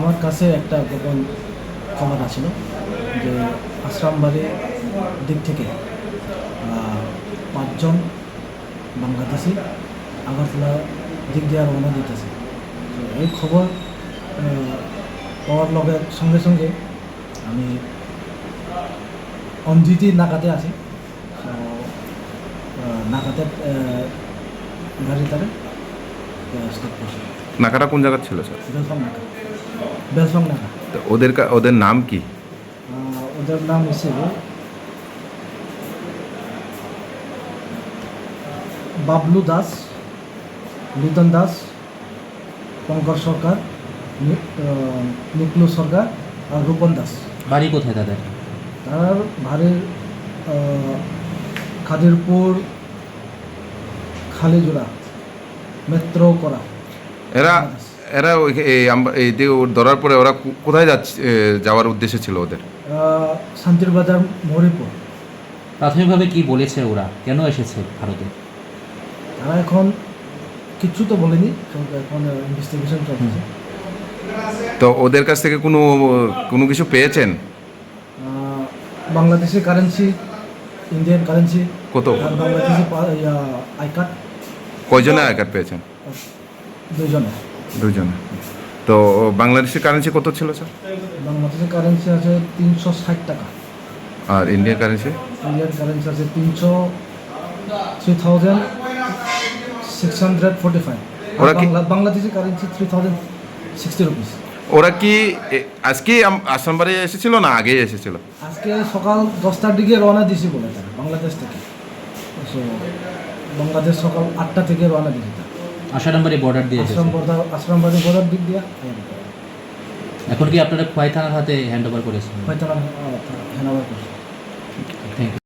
আমার কাছে একটা গোপন খবর আছিল যে আশ্রামবাড়ির দিক থেকে 5জন বাংলাদেশি আগরতলা দিক দিয়ে রওনা দিতেছে। তো এই খবর পাওয়ার লগের সঙ্গে সঙ্গে আমি অঞ্জিতি নাকাতে আছি। নাকাতে গাড়ি তারে স্টপ করছে। নাকাটা কোন জায়গার ছিল স্যার? বেলফং নাকা। তো ওদের নাম কি? ওদের নাম হিসেবে বাবলু দাস, লুতন দাস, পঙ্কজ সরকার, নিকলু সরকার আর রূপন দাস। বাড়ি কোথায় তাদের? তার বাড়ির খাদিরপুর, খালিজোড়া, মেট্রো করা। এরা এই যে ধরার পরে ওরা কোথায় যাওয়ার উদ্দেশ্য ছিল ওদের? শান্তির বাজার, মরিপুর। প্রাথমিকভাবে কি বলেছে ওরা, কেন এসেছে ভারতে? তারা এখন কিছু তো বলেনি, এখন ইনভেস্টিগেশন চলছে। তো ওদের কাছ থেকে কোনো কিছু পেয়েছেন? বাংলাদেশি কারেন্সি, ইন্ডিয়ান কারেন্সি, কত? আর বাংলাদেশি আই কার্ড। কয়জনে আই কার্ড পেয়েছেন? 2 জনে। তো বাংলাদেশি কারেন্সি কত ছিল স্যার? বাংলাদেশি কারেন্সি আছে 360 টাকা। আর ইন্ডিয়ান কারেন্সি? ইন্ডিয়ান কারেন্সি আছে 3645। ওরা কি বাংলাদেশি কারেন্সি 3060 রুপিস। ওরা কি আজকে আসামবাড়ি এসেছিল না আগেই এসেছিল? আজকে সকাল 10টার দিকে রওনা দিয়েছি বলে তারা বাংলাদেশ থেকে। সো বাংলাদেশ সকাল 8টা থেকে রওনা দিয়েছি তারা। আশারামবাড়ি বর্ডার দিয়ে এসেছে। আশ্রামবাড়ি বর্ডার দিক দিয়ে। এখন কি আপনারা খোয়াই থানার হাতে হ্যান্ড ওভার করেছেন? হয়তো হ্যান্ড ওভার করছে। Thank you.